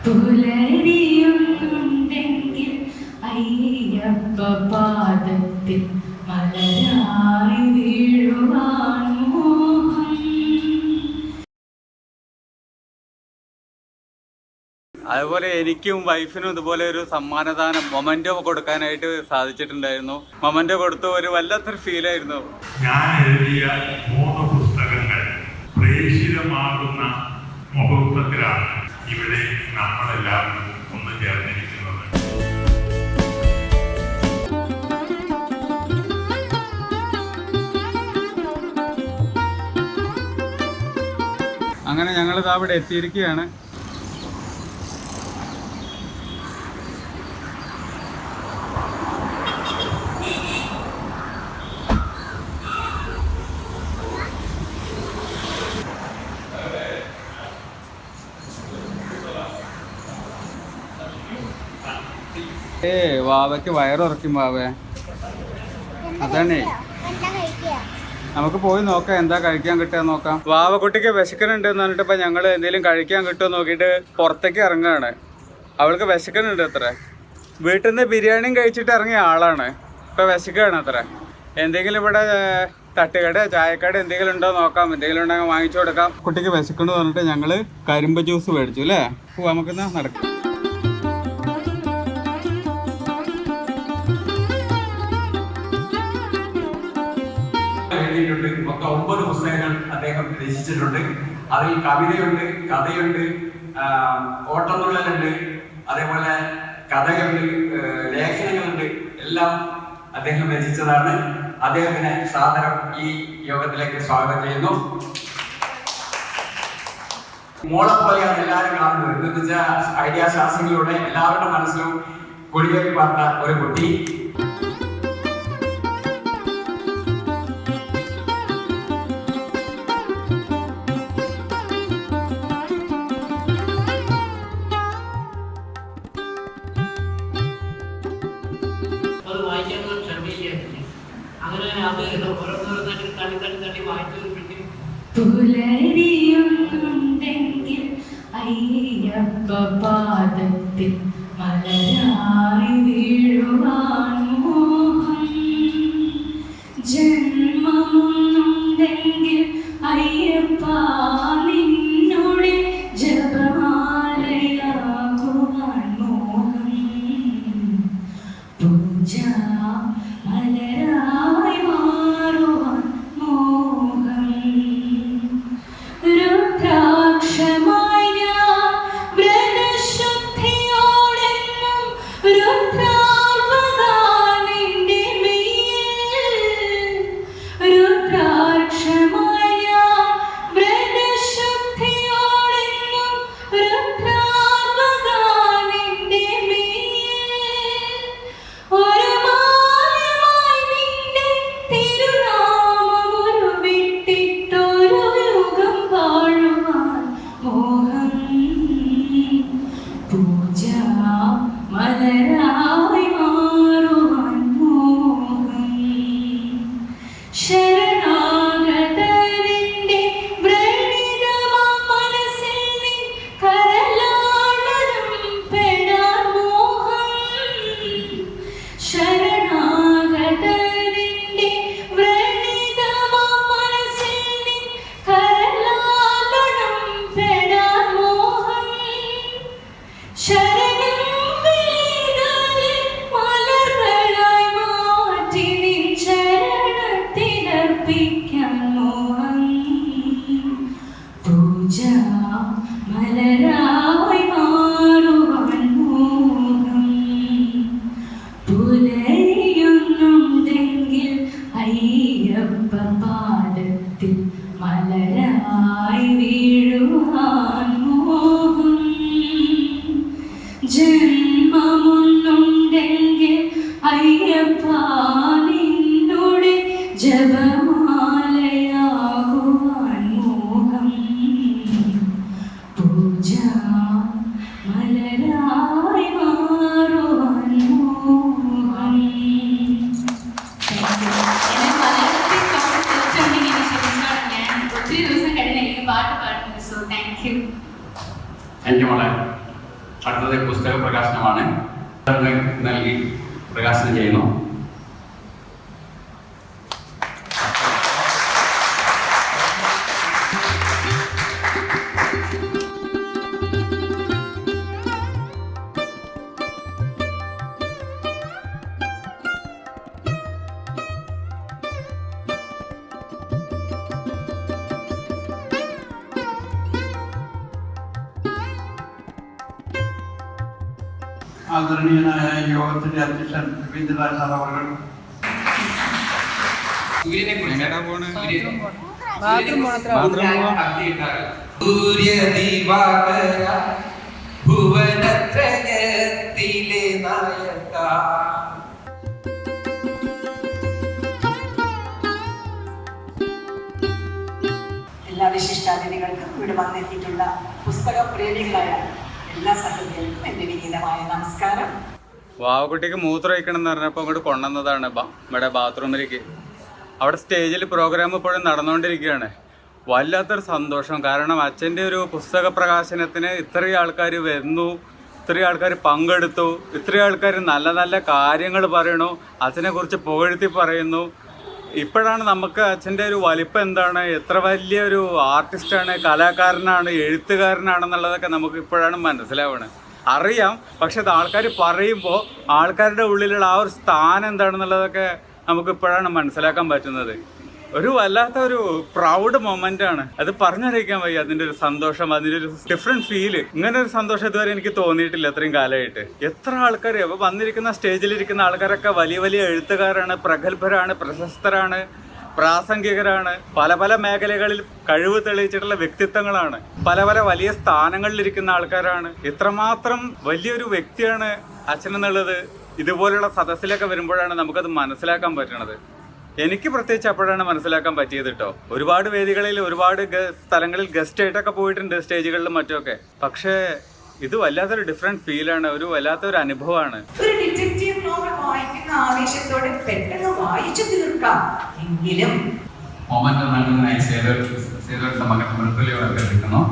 പുലരിയുണ്ടെങ്കിൽ അയ്യപ്പ പാദത്തിൽ മലരായി വീഴുവാൻ മോഹം. അതുപോലെ എനിക്കും വൈഫിനും ഇതുപോലെ ഒരു സമ്മാനദാനം മൊമെന്റോ കൊടുക്കാനായിട്ട് സാധിച്ചിട്ടുണ്ടായിരുന്നു. മൊമെന്റോ കൊടുത്തു ഒരു വല്ലാത്തൊരു ഫീലായിരുന്നു. ഞാൻ എഴുതിയ 3 പുസ്തകങ്ങൾ പ്രേക്ഷിതമാകുന്ന മുഹൂർത്തത്തിലാണ് ഇവിടെ നമ്മളെല്ലാവരും ഒന്ന് ചേർന്നിരിക്കുന്നത്. അങ്ങനെ ഞങ്ങളിത് അവിടെ എത്തിയിരിക്കുകയാണ്. വാവയ്ക്ക് വയറുറക്കും വാവേ. അതാണേ, നമുക്ക് പോയി നോക്കാം എന്താ കഴിക്കാൻ കിട്ടുക നോക്കാം. വാവക്കുട്ടിക്ക് വിശക്കനുണ്ട് എന്ന് പറഞ്ഞിട്ട് ഇപ്പം ഞങ്ങൾ എന്തെങ്കിലും കഴിക്കാൻ കിട്ടുമോ നോക്കിയിട്ട് പുറത്തേക്ക് ഇറങ്ങുകയാണ്. അവൾക്ക് വിശക്കനുണ്ട് അത്ര. വീട്ടിൽ നിന്ന് ബിരിയാണിയും കഴിച്ചിട്ട് ഇറങ്ങിയ ആളാണ്. ഇപ്പം വിശക്കുകയാണ് അത്ര. എന്തെങ്കിലും ഇവിടെ തട്ടുകട ചായക്കട എന്തെങ്കിലും ഉണ്ടോ നോക്കാം. എന്തെങ്കിലും ഉണ്ടെങ്കിൽ വാങ്ങിച്ചു കൊടുക്കാം. കുട്ടിക്ക് വിശക്കണമെന്ന് പറഞ്ഞിട്ട് ഞങ്ങൾ കരിമ്പ് ജ്യൂസ് മേടിച്ചു അല്ലേ. നമുക്കെന്നാ നടക്കാം. മൊത്തം 9 പുസ്തകങ്ങൾ അദ്ദേഹം രചിച്ചിട്ടുണ്ട്. അതിൽ കവിതയുണ്ട്, കഥയുണ്ട്, ഓട്ടംതുള്ളലുണ്ട്, അതേപോലെ കഥയുണ്ട്, ലേഖനങ്ങളുണ്ട്. എല്ലാം അദ്ദേഹം രചിച്ചതാണ്. അദ്ദേഹത്തിന് സാദരം ഈ യോഗത്തിലേക്ക് സ്വാഗതം ചെയ്യുന്നു. മോളെ പോലെയാണ് എല്ലാവരും കാണുന്നത്. എന്ന് വെച്ചാൽ ഐഡിയാശാസ്ത്രങ്ങളിലൂടെ എല്ലാവരുടെ മനസ്സിലും കൊടിയേറി പാർത്ത ഒരു കുട്ടി. പുലരിയുണ്ടെങ്കിൽ അയ്യപ്പ പാദത്തിൽ മലരായി വീഴുവാൻ മോഹം. ജന്മമൊന്നുണ്ടെങ്കിൽ അയ്യപ്പ നിന്നോടെ ജപമാലയാകുവാൻ മോഹം. പൂജ മലരായി മാറുവാൻ മോഹം. രുദ്രാക്ഷമായി ഞാൻ വ്രതശുദ്ധിയോടെന്നും രുദ്രാർവദാനിന്റെ മെയ്യിൽ. രുദ്രാക്ഷമായി ഞാൻ വ്രതശുദ്ധിയോടെന്നും രുദ്രാർവദാനിന്റെ മെയ്യിൽ. ഒരു മായമായി നിന്റെ തിരുനാമമൊരു വിട്ടിട്ടൊരു യുഗം വാഴുവാൻ മോഹം. പൂജ മലരായി മാറുവാൻ മോഹം. ശരണാഗതരിന്റെ വ്രണിതമാം മനസ്സിൽ നീ കരലാളനം പെടാൻ മോഹം. ശരണാഗതരിന്റെ വ്രണിതമാം മനസ്സിൽ നീ കരലാളനം പെടാൻ മോഹം. ശരണം വിളികളെ മലർകളായി മാറ്റി നിൻ ചരണത്തിലർപ്പിക്കാൻ മോഹം. പൂജ മലരായി മാറുവാൻ മോഹം. പുലരിയുന്നുണ്ടെങ്കിൽ അയ്യപ്പ പാദത്തിൽ മലരായി വീഴുവാൻ മോഹം. അടുത്തത് പുസ്തക പ്രകാശനമാണ്. നൽകി പ്രകാശനം ചെയ്യുന്നു. ആദരണീയനായ യോഗത്തിന്റെ അധ്യക്ഷൻ രവീന്ദ്രനാഥ് സാർ അവർ ഭുവനത്രയത്തിലെ നായക എല്ലാ വിശിഷ്ടാതിഥികൾക്കും ഇവിടെ വന്നെത്തിയിട്ടുള്ള പുസ്തക പ്രേമികളായ എല്ലാ സഹോദരർക്കും എൻ്റെ വിനീതമായ നമസ്കാരം. വാവക്കുട്ടിക്ക് മൂത്രം ഒഴിക്കണം എന്ന് പറഞ്ഞപ്പോൾ അങ്ങോട്ട് കൊണ്ടുവന്നതാണ് ഇവിടെ ബാത്റൂമിലേക്ക്. അവിടെ സ്റ്റേജിൽ പ്രോഗ്രാം ഇപ്പോഴും നടന്നുകൊണ്ടിരിക്കുകയാണ്. വല്ലാത്തൊരു സന്തോഷം. കാരണം അച്ഛൻ്റെ ഒരു പുസ്തക പ്രകാശനത്തിന് ഇത്രയും ആൾക്കാർ വരുന്നു, ഇത്രയും ആൾക്കാർ പങ്കെടുത്തു, ഇത്രയും ആൾക്കാർ നല്ല നല്ല കാര്യങ്ങൾ പറയണു, അച്ഛനെക്കുറിച്ച് പുകഴ്ത്തി പറയുന്നു. ഇപ്പോഴാണ് നമുക്ക് അച്ഛൻ്റെ ഒരു വലിപ്പം എന്താണ്, എത്ര വലിയൊരു ആർട്ടിസ്റ്റാണ്, കലാകാരനാണ്, എഴുത്തുകാരനാണെന്നുള്ളതൊക്കെ നമുക്ക് ഇപ്പോഴാണ് മനസ്സിലാവുന്നത്. അറിയാം, പക്ഷെ അത് ആൾക്കാർ പറയുമ്പോൾ ആൾക്കാരുടെ ഉള്ളിലുള്ള ആ ഒരു സ്ഥാനം എന്താണെന്നുള്ളതൊക്കെ നമുക്ക് ഇപ്പോഴാണ് മനസ്സിലാക്കാൻ പറ്റുന്നത്. ഒരു വല്ലാത്ത ഒരു പ്രൗഡ് മൊമെൻ്റാണ്. അത് പറഞ്ഞറിയിക്കാൻ വയ്യ. അതിൻ്റെ ഒരു സന്തോഷം, അതിൻ്റെ ഒരു ഡിഫറെൻറ്റ് ഫീല്. ഇങ്ങനെ ഒരു സന്തോഷം ഇതുവരെ എനിക്ക് തോന്നിയിട്ടില്ല ഇത്രയും കാലമായിട്ട്. എത്ര ആൾക്കാർ അപ്പോൾ വന്നിരിക്കുന്ന സ്റ്റേജിലിരിക്കുന്ന ആൾക്കാരൊക്കെ വലിയ വലിയ എഴുത്തുകാരാണ്, പ്രഗത്ഭരാണ്, പ്രശസ്തരാണ്, പ്രാസംഗികരാണ്, പല പല മേഖലകളിൽ കഴിവ് തെളിയിച്ചിട്ടുള്ള വ്യക്തിത്വങ്ങളാണ്, പല പല വലിയ സ്ഥാനങ്ങളിലിരിക്കുന്ന ആൾക്കാരാണ്. ഇത്രമാത്രം വലിയൊരു വ്യക്തിയാണ് അച്ഛനെന്നുള്ളത് ഇതുപോലുള്ള സദസ്സിലൊക്കെ വരുമ്പോഴാണ് നമുക്കത് മനസ്സിലാക്കാൻ പറ്റണത്. എനിക്ക് പ്രത്യേകിച്ച് അപ്പോഴാണ് മനസ്സിലാക്കാൻ പറ്റിയത് കേട്ടോ. ഒരുപാട് വേദികളിൽ ഒരുപാട് സ്ഥലങ്ങളിൽ ഗസ്റ്റ് ആയിട്ടൊക്കെ പോയിട്ടുണ്ട്, സ്റ്റേജുകളിലും മറ്റുമൊക്കെ. പക്ഷേ ഇത് വല്ലാത്തൊരു ഡിഫറെന്റ് ഫീലാണ്, ഒരു വല്ലാത്തൊരു അനുഭവമാണ്. ഒരു ഡിറ്റക്റ്റീവ് നോവൽ വായിക്കുന്ന ആവേശത്തോടെ പെട്ടെന്ന് വായിച്ചു തീർക്കാം. എങ്കിലും മൊമെന്റ് നൽകുന്നതിനായി സേതുവിന്റെ മകൻ മൃദുലയോട് അഭ്യർത്ഥിക്കുന്നു.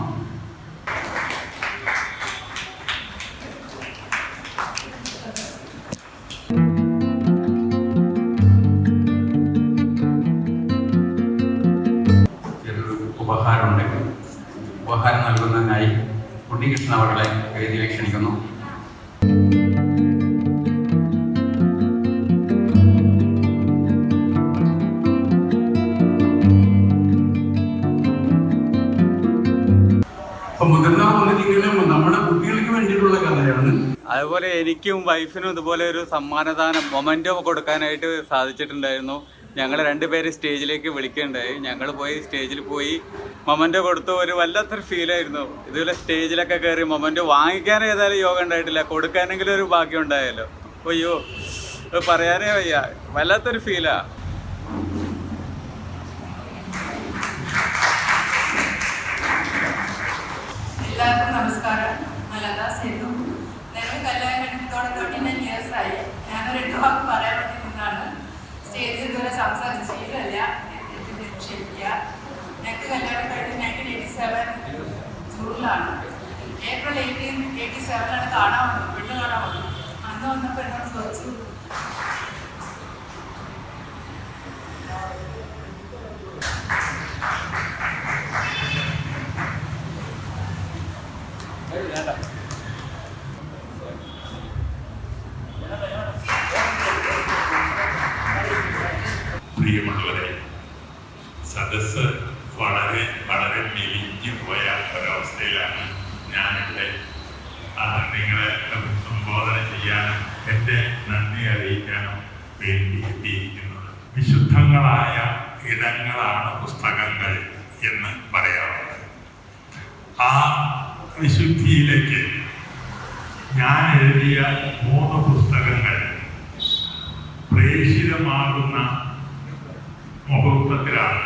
ഉപഹാരം നൽകുന്നതിനായി ഉണ്ണികൃഷ്ണൻ അവരുടെ വേദിയിലേക്ക് ക്ഷണിക്കുന്നു. നമ്മുടെ കുട്ടികൾക്ക് വേണ്ടിയിട്ടുള്ള കഥയാണ്. അതുപോലെ എനിക്കും വൈഫിനും ഇതുപോലെ ഒരു സമ്മാനദാനം മൊമെന്റോ കൊടുക്കാനായിട്ട് സാധിച്ചിട്ടുണ്ടായിരുന്നു. ഞങ്ങൾ രണ്ടുപേര് സ്റ്റേജിലേക്ക് വിളിക്കുകയുണ്ടായി. ഞങ്ങൾ പോയി സ്റ്റേജിൽ പോയി മൊമെന്റോ കൊടുത്തു. ഒരു വല്ലാത്തൊരു ഫീലായിരുന്നു. ഇതുപോലെ സ്റ്റേജിലൊക്കെ കയറി മൊമെന്റോ വാങ്ങിക്കാൻ ഏതായാലും യോഗം ഉണ്ടായിട്ടില്ല, കൊടുക്കാനെങ്കിലും ഒരു ഭാഗ്യം ഉണ്ടായല്ലോ. അയ്യോ, പറയാനേ വയ്യ, വല്ലാത്തൊരു ഫീലാ. എല്ലാവർക്കും നമസ്കാരം. നല്ലതാ സേതു. ഞങ്ങൾ കല്യാണം കഴിഞ്ഞതോടെ 29 ഇയേഴ്സായി. ഞാനൊരു 8 വാക്ക് പറയാൻ വേണ്ടി നിന്നാണ്. സ്റ്റേജിൽ ഇതുവരെ സംസാരിച്ച ശീലമല്ല, ക്ഷമിക്കുക. ഞങ്ങൾക്ക് കല്യാണം കഴിഞ്ഞ് 1987 ജൂണിലാണ്. ഏപ്രിൽ 1887 കാണാൻ വന്നു, പെണ്ണ് കാണാൻ വന്നു. അന്ന് വന്നപ്പോൾ എന്നോട് ചോദിച്ചു, പ്രിയമുള്ളവരെ, സദസ്സ് വളരെ വളരെ മെലിഞ്ഞു പോയ ഒരവസ്ഥയിലാണ് ഞാനിവിടെ നിങ്ങളെ സംബോധന ചെയ്യാനും എൻ്റെ നന്ദി അറിയിക്കാനും വേണ്ടി എത്തിയിരിക്കുന്നത്. വിശുദ്ധങ്ങളായ ഇടങ്ങളാണ് പുസ്തകങ്ങൾ എന്ന് പറയാറുണ്ട്. ആ വിശുദ്ധിയിലേക്ക് ഞാൻ എഴുതിയ 3 പുസ്തകങ്ങൾ പ്രേഷിതമാകുന്ന മുഹൂർത്തത്തിലാണ്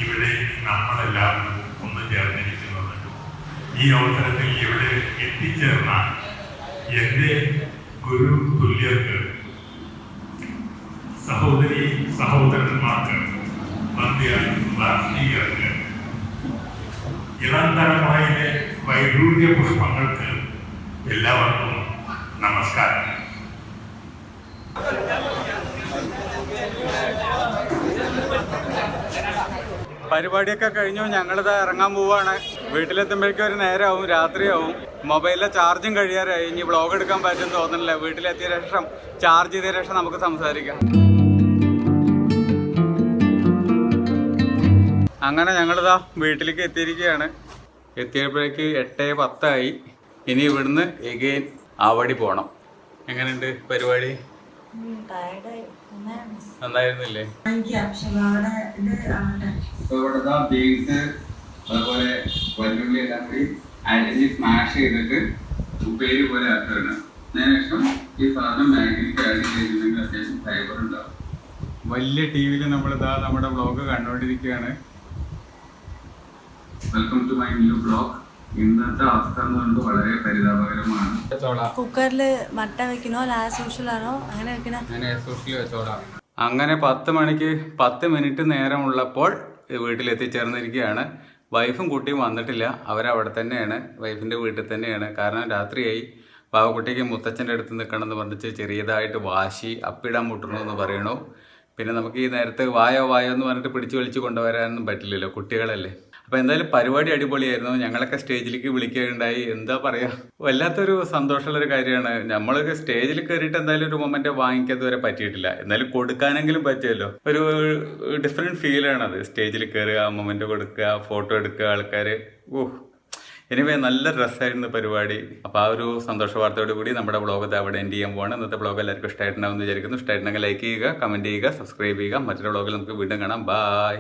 ഇവിടെ നമ്മളെല്ലാവരും ഒന്ന് ചേർന്നിരിക്കുന്നത്. ഈ അവസരത്തിൽ ഇവിടെ എത്തിച്ചേർന്ന എൻ്റെ ഗുരു തുല്യർക്ക്, സഹോദരി സഹോദരന്മാർക്ക്, വാർഷികർക്ക്, ഇളം തലമുറയിലെ വൈഡൂര്യ പുഷ്പങ്ങൾ മക്കൾക്ക് എല്ലാവർക്കും നമസ്കാരം. പരിപാടിയൊക്കെ കഴിഞ്ഞു. ഞങ്ങളിത് ഇറങ്ങാൻ പോവാണ്. വീട്ടിലെത്തുമ്പോഴേക്കും ഒരു നേരമാവും, രാത്രിയാവും. മൊബൈലിലെ ചാർജും കഴിയാറായി. ഇനി വ്ളോഗ് എടുക്കാൻ പറ്റുമെന്ന് തോന്നുന്നില്ല. വീട്ടിലെത്തിയ ശേഷം ചാർജ് ചെയ്ത ശേഷം നമുക്ക് സംസാരിക്കാം. അങ്ങനെ ഞങ്ങളിതാ വീട്ടിലേക്ക് എത്തിയിരിക്കുകയാണ്. എത്തിയപ്പോഴേക്ക് 8:10 ഇനി ഇവിടുന്ന് എഗെയിൻ ആവടി പോകണം. എങ്ങനെയുണ്ട് പരിപാടി? നന്നായിരുന്നില്ലേ? ബീൻസ് അതുപോലെ വല്ലുള്ളി എല്ലാം കൂടി അരിഞ്ഞ് സ്മാഷ് ചെയ്തിട്ട് ഉപ്പേരി പോലെ ആക്കുകയാണ്. അതിനുശേഷം ഈ സാധനം മാഗിലേക്ക് ആഡ് ചെയ്തിട്ടുണ്ടെങ്കിൽ അത്യാവശ്യം ഫൈബർ ഉണ്ടാവും. വലിയ ടി വിയിൽ നമ്മളിതാ നമ്മുടെ വ്ളോഗ് കണ്ടുകൊണ്ടിരിക്കുകയാണ്. Welcome to my new vlog. ഇന്നത്തെ അവസ്ഥ എന്ന് പറയുന്നത് വളരെ പരിതാപകരമാണ്. കുക്കറിൽ മട്ട വെക്കണോ ലാസ് സൂഷ്യലാണോ അങ്ങനെ വെക്കണോ? അങ്ങനെ 10 മണിക്ക് 10 മിനിറ്റ് നേരമുള്ളപ്പോൾ വീട്ടിലെത്തിച്ചേർന്നിരിക്കുകയാണ്. വൈഫും കുട്ടിയും വന്നിട്ടില്ല. അവരവിടെ തന്നെയാണ്, വൈഫിൻ്റെ വീട്ടിൽ തന്നെയാണ്. കാരണം രാത്രിയായി. പാവക്കുട്ടിക്ക് മുത്തച്ഛൻ്റെ അടുത്ത് നിൽക്കണം എന്ന് പറഞ്ഞിട്ട് ചെറിയതായിട്ട് വാശി, അപ്പിടാൻ മുട്ടണമെന്ന് പറയണു. പിന്നെ നമുക്ക് ഈ നേരത്തെ വായോ എന്ന് പറഞ്ഞിട്ട് പിടിച്ച് വലിച്ച് കൊണ്ടുവരാനൊന്നും പറ്റില്ലല്ലോ, കുട്ടികളല്ലേ. അപ്പോൾ എന്തായാലും പരിപാടി അടിപൊളിയായിരുന്നു. ഞങ്ങളൊക്കെ സ്റ്റേജിലേക്ക് വിളിക്കുകയുണ്ടായി. എന്താ പറയുക, വല്ലാത്തൊരു സന്തോഷമുള്ളൊരു കാര്യമാണ്. നമ്മളൊക്കെ സ്റ്റേജിൽ കയറിയിട്ട് എന്തായാലും ഒരു മൊമെൻ്റ് വാങ്ങിക്കാതെ വരെ പറ്റിയിട്ടില്ല. എന്നാലും കൊടുക്കാനെങ്കിലും പറ്റുമല്ലോ. ഒരു ഡിഫറെൻറ്റ് ഫീലാണത്. സ്റ്റേജിൽ കയറുക, മൊമെൻ്റ് കൊടുക്കുക, ഫോട്ടോ എടുക്കുക, ആൾക്കാർ. എനിവേ നല്ല രസമായിരുന്നു പരിപാടി. അപ്പോൾ ആ ഒരു സന്തോഷ വാർത്തയോട് കൂടി നമ്മുടെ വ്ളോഗ് അവിടെ എൻഡ് ചെയ്യാൻ പോവാണ്. ഇന്നത്തെ വ്ളോഗ് എല്ലാവർക്കും ഇഷ്ടമായിട്ടുണ്ടാവും എന്ന് വിചാരിക്കുന്നു. ഇഷ്ടമായിട്ടുണ്ടെങ്കിൽ ലൈക്ക് ചെയ്യുക, കമൻറ്റ് ചെയ്യുക, സബ്സ്ക്രൈബ് ചെയ്യുക. മറ്റൊരു വ്ളോഗിൽ നമുക്ക് വീണ്ടും കാണാം. ബൈ.